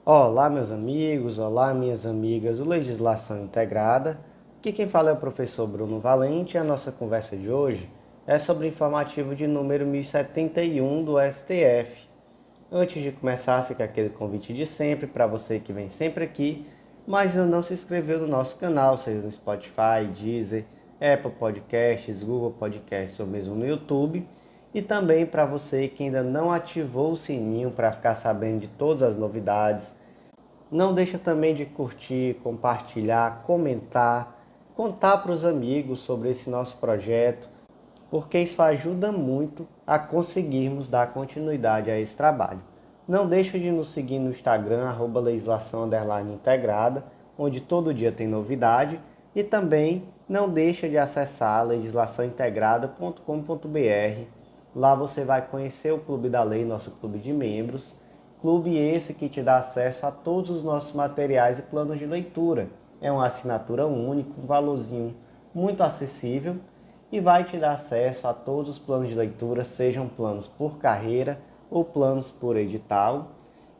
Olá, meus amigos, olá, minhas amigas do Legislação Integrada. Aqui quem fala é o professor Bruno Valente e a nossa conversa de hoje é sobre o informativo de número 1071 do STF. Antes de começar, fica aquele convite de sempre para você que vem sempre aqui, mas ainda não se inscreveu no nosso canal, seja no Spotify, Deezer, Apple Podcasts, Google Podcasts ou mesmo no YouTube. E também para você que ainda não ativou o sininho para ficar sabendo de todas as novidades. Não deixa também de curtir, compartilhar, comentar, contar para os amigos sobre esse nosso projeto, porque isso ajuda muito a conseguirmos dar continuidade a esse trabalho. Não deixa de nos seguir no Instagram, @legislação_integrada, onde todo dia tem novidade, e também não deixa de acessar legislaçãointegrada.com.br. Lá você vai conhecer o Clube da Lei, nosso clube de membros. Clube esse que te dá acesso a todos os nossos materiais e planos de leitura. É uma assinatura única, um valorzinho muito acessível e vai te dar acesso a todos os planos de leitura, sejam planos por carreira ou planos por edital.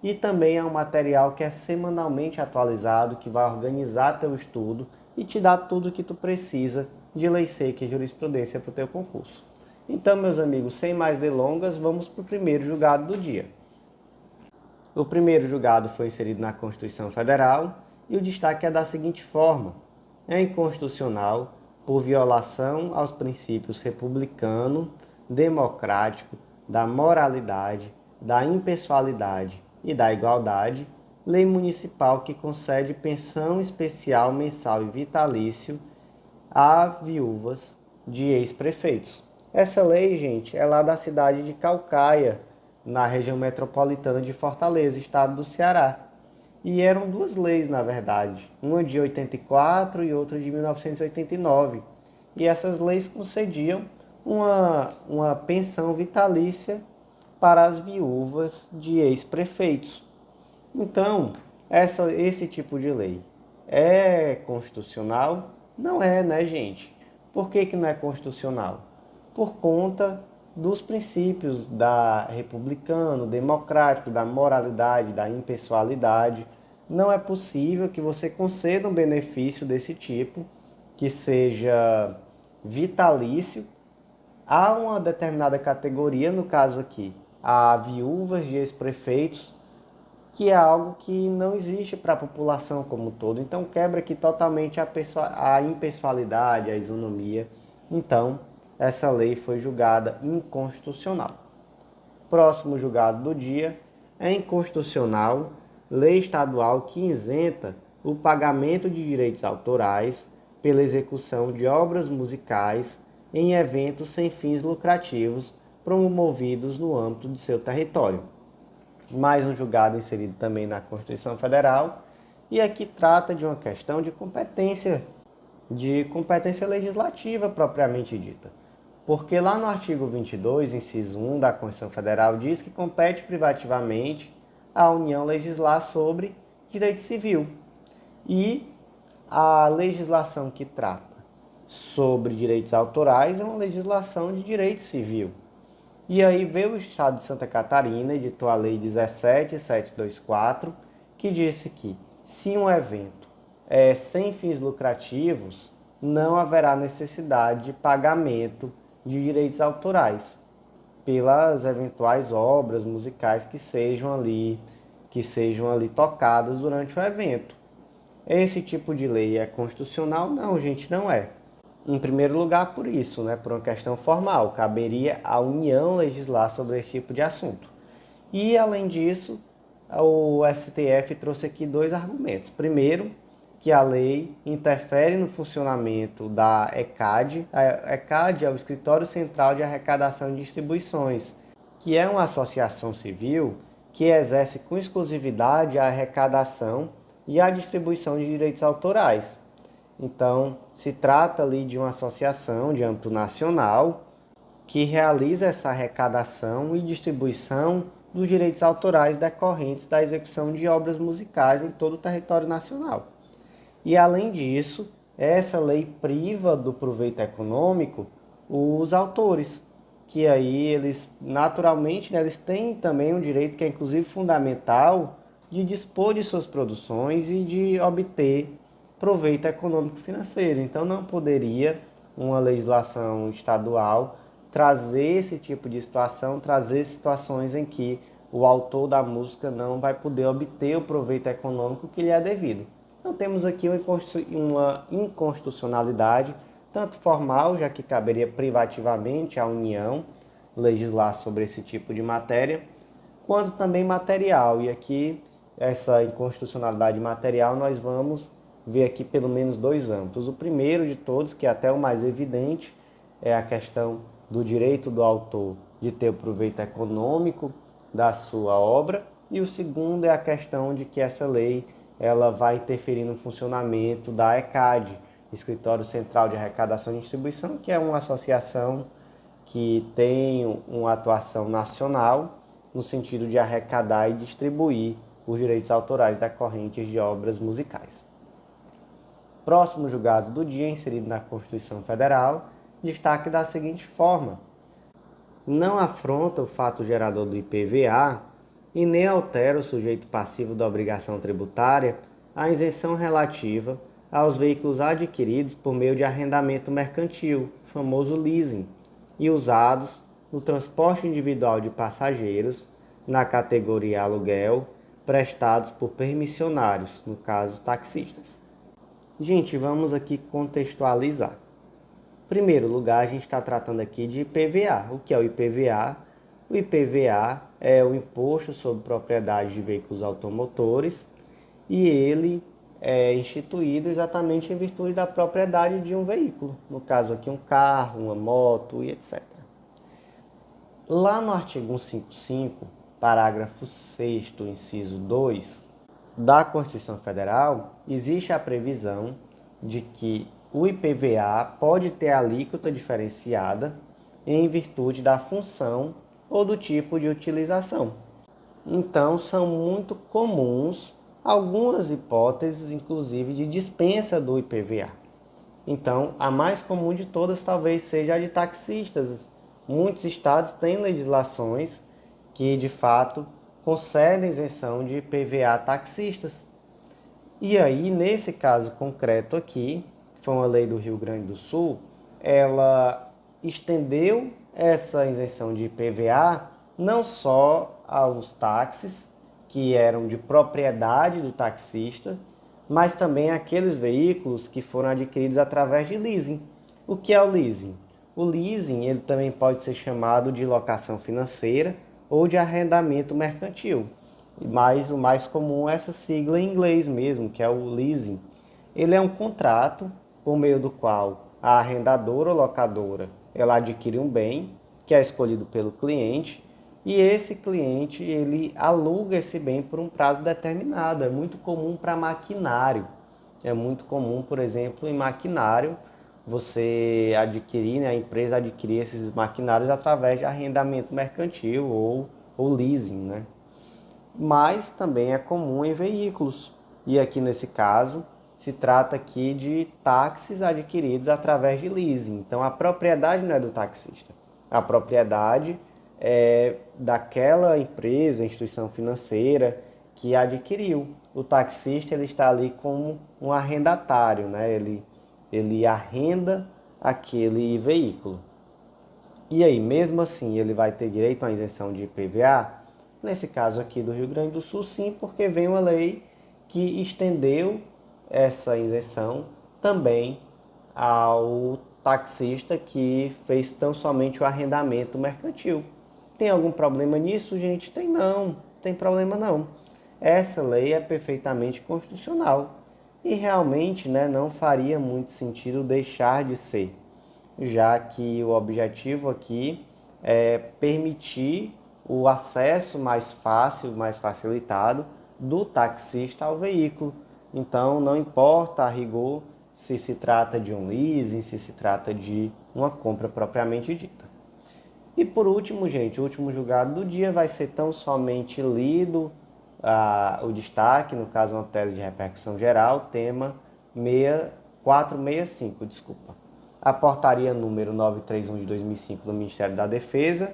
E também é um material que é semanalmente atualizado, que vai organizar teu estudo e te dar tudo o que tu precisa de lei seca e jurisprudência para o teu concurso. Então, meus amigos, sem mais delongas, vamos para o primeiro julgado do dia. O primeiro julgado foi inserido na Constituição Federal e o destaque é da seguinte forma: é inconstitucional por violação aos princípios republicano, democrático, da moralidade, da impessoalidade e da igualdade, lei municipal que concede pensão especial mensal e vitalício a viúvas de ex-prefeitos. Essa lei, gente, é lá da cidade de Calcaia, na região metropolitana de Fortaleza, estado do Ceará. E eram duas leis, na verdade, uma de 84 e outra de 1989. E essas leis concediam uma pensão vitalícia para as viúvas de ex-prefeitos. Então, esse tipo de lei é constitucional? Não é, né, gente? Por que não é constitucional? Por conta dos princípios da republicano, democrático, da moralidade, da impessoalidade. Não é possível que você conceda um benefício desse tipo, que seja vitalício, a uma determinada categoria, no caso aqui, a viúvas de ex-prefeitos, que é algo que não existe para a população como um todo. Então quebra aqui totalmente a impessoalidade, a isonomia. Então, essa lei foi julgada inconstitucional. Próximo julgado do dia é inconstitucional lei estadual que isenta o pagamento de direitos autorais pela execução de obras musicais em eventos sem fins lucrativos promovidos no âmbito de seu território. Mais um julgado inserido também na Constituição Federal, e aqui trata de uma questão de competência legislativa propriamente dita. Porque lá no artigo 22, inciso 1 da Constituição Federal, diz que compete privativamente à União legislar sobre direito civil. E a legislação que trata sobre direitos autorais é uma legislação de direito civil. E aí veio o Estado de Santa Catarina, editou a Lei 17.724, que disse que se um evento é sem fins lucrativos, não haverá necessidade de pagamento de direitos autorais pelas eventuais obras musicais que sejam ali tocadas durante o evento. Esse tipo de lei é constitucional? Não, gente, não é. Em primeiro lugar, por isso, né, por uma questão formal, caberia à União legislar sobre esse tipo de assunto. E, além disso, o STF trouxe aqui dois argumentos. Primeiro, que a lei interfere no funcionamento da ECAD. A ECAD é o Escritório Central de Arrecadação e Distribuições, que é uma associação civil que exerce com exclusividade a arrecadação e a distribuição de direitos autorais. Então, se trata ali de uma associação de âmbito nacional que realiza essa arrecadação e distribuição dos direitos autorais decorrentes da execução de obras musicais em todo o território nacional. E, além disso, essa lei priva do proveito econômico os autores, que aí eles, naturalmente, né, eles têm também um direito que é inclusive fundamental de dispor de suas produções e de obter proveito econômico financeiro. Então não poderia uma legislação estadual trazer esse tipo de situação, trazer situações em que o autor da música não vai poder obter o proveito econômico que lhe é devido. Então temos aqui uma inconstitucionalidade, tanto formal, já que caberia privativamente à União legislar sobre esse tipo de matéria, quanto também material. E aqui, essa inconstitucionalidade material, nós vamos ver aqui pelo menos dois âmbitos. O primeiro de todos, que é até o mais evidente, é a questão do direito do autor de ter o proveito econômico da sua obra, e o segundo é a questão de que essa lei ela vai interferir no funcionamento da ECAD, Escritório Central de Arrecadação e Distribuição, que é uma associação que tem uma atuação nacional no sentido de arrecadar e distribuir os direitos autorais decorrentes de obras musicais. Próximo julgado do dia, inserido na Constituição Federal, destaque da seguinte forma: não afronta o fato gerador do IPVA e nem altera o sujeito passivo da obrigação tributária a isenção relativa aos veículos adquiridos por meio de arrendamento mercantil, famoso leasing, e usados no transporte individual de passageiros, na categoria aluguel, prestados por permissionários, no caso taxistas. Gente, vamos aqui contextualizar. Em primeiro lugar, a gente está tratando aqui de IPVA. O que é o IPVA? O IPVA é o Imposto sobre Propriedade de Veículos Automotores e ele é instituído exatamente em virtude da propriedade de um veículo. No caso aqui, um carro, uma moto e etc. Lá no artigo 155, parágrafo 6º, inciso 2 da Constituição Federal, existe a previsão de que o IPVA pode ter alíquota diferenciada em virtude da função ou do tipo de utilização. Então, são muito comuns algumas hipóteses, inclusive, de dispensa do IPVA. Então, a mais comum de todas talvez seja a de taxistas. Muitos estados têm legislações que, de fato, concedem isenção de IPVA a taxistas. E aí, nesse caso concreto aqui, foi uma lei do Rio Grande do Sul, ela estendeu essa isenção de IPVA não só aos táxis, que eram de propriedade do taxista, mas também aqueles veículos que foram adquiridos através de leasing. O que é o leasing? O leasing ele também pode ser chamado de locação financeira ou de arrendamento mercantil. Mas o mais comum é essa sigla em inglês mesmo, que é o leasing. Ele é um contrato por meio do qual a arrendadora ou locadora ela adquire um bem que é escolhido pelo cliente e esse cliente ele aluga esse bem por um prazo determinado. É muito comum para maquinário. É muito comum, por exemplo, em maquinário, você adquirir, né, a empresa adquirir esses maquinários através de arrendamento mercantil ou leasing, né? Mas também é comum em veículos. E aqui nesse caso, se trata aqui de táxis adquiridos através de leasing. Então a propriedade não é do taxista. A propriedade é daquela empresa, instituição financeira que adquiriu. O taxista ele está ali como um arrendatário, né? Ele arrenda aquele veículo. E aí, mesmo assim, ele vai ter direito à isenção de IPVA? Nesse caso aqui do Rio Grande do Sul, sim, porque vem uma lei que estendeu essa isenção também ao taxista que fez tão somente o arrendamento mercantil. Tem algum problema nisso, gente? Não tem problema não. Essa lei é perfeitamente constitucional e realmente, né, não faria muito sentido deixar de ser, já que o objetivo aqui é permitir o acesso mais fácil, mais facilitado do taxista ao veículo. Então, não importa a rigor se se trata de um leasing, se se trata de uma compra propriamente dita. E por último, gente, o último julgado do dia vai ser tão somente lido o destaque, no caso uma tese de repercussão geral, tema 465, desculpa. A portaria número 931 de 2005 do Ministério da Defesa,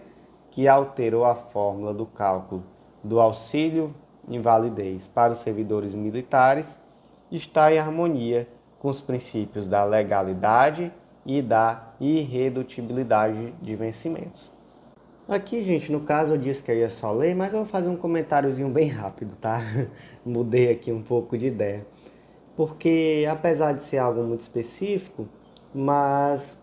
que alterou a fórmula do cálculo do auxílio invalidez para os servidores militares está em harmonia com os princípios da legalidade e da irredutibilidade de vencimentos. Aqui, gente, no caso eu disse que eu ia só ler, mas eu vou fazer um comentáriozinho bem rápido, tá? Mudei aqui um pouco de ideia. Porque, apesar de ser algo muito específico, mas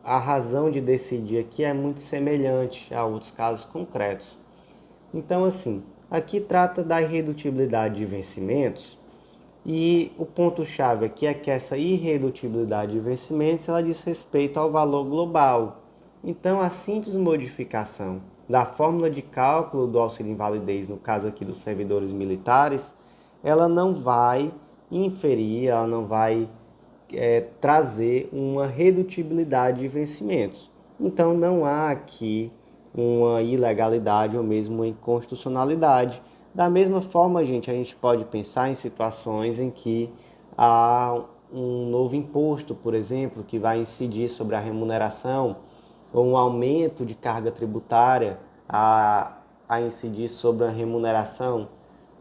a razão de decidir aqui é muito semelhante a outros casos concretos. Então, assim, aqui trata da irredutibilidade de vencimentos, e o ponto-chave aqui é que essa irredutibilidade de vencimentos ela diz respeito ao valor global. Então, a simples modificação da fórmula de cálculo do auxílio-invalidez, no caso aqui dos servidores militares, ela não vai inferir, ela não vai trazer uma redutibilidade de vencimentos. Então, não há aqui uma ilegalidade ou mesmo uma inconstitucionalidade. Da mesma forma, gente, a gente pode pensar em situações em que há um novo imposto, por exemplo, que vai incidir sobre a remuneração, ou um aumento de carga tributária a incidir sobre a remuneração.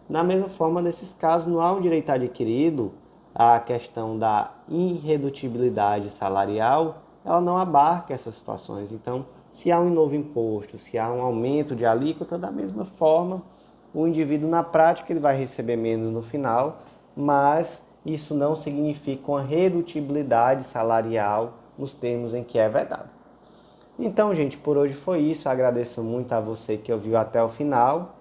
Da mesma forma, nesses casos, não há um direito adquirido, a questão da irredutibilidade salarial, ela não abarca essas situações. Então, se há um novo imposto, se há um aumento de alíquota, da mesma forma, o indivíduo na prática ele vai receber menos no final, mas isso não significa uma redutibilidade salarial nos termos em que é vedado. Então, gente, por hoje foi isso. Eu agradeço muito a você que ouviu até o final.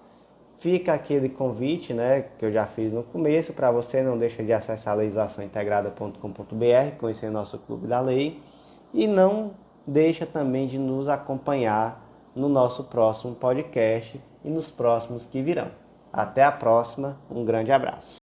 Fica aquele convite, né, que eu já fiz no começo, para você não deixar de acessar legislaçãointegrada.com.br, conhecer nosso Clube da Lei, e não deixa também de nos acompanhar no nosso próximo podcast e nos próximos que virão. Até a próxima, um grande abraço.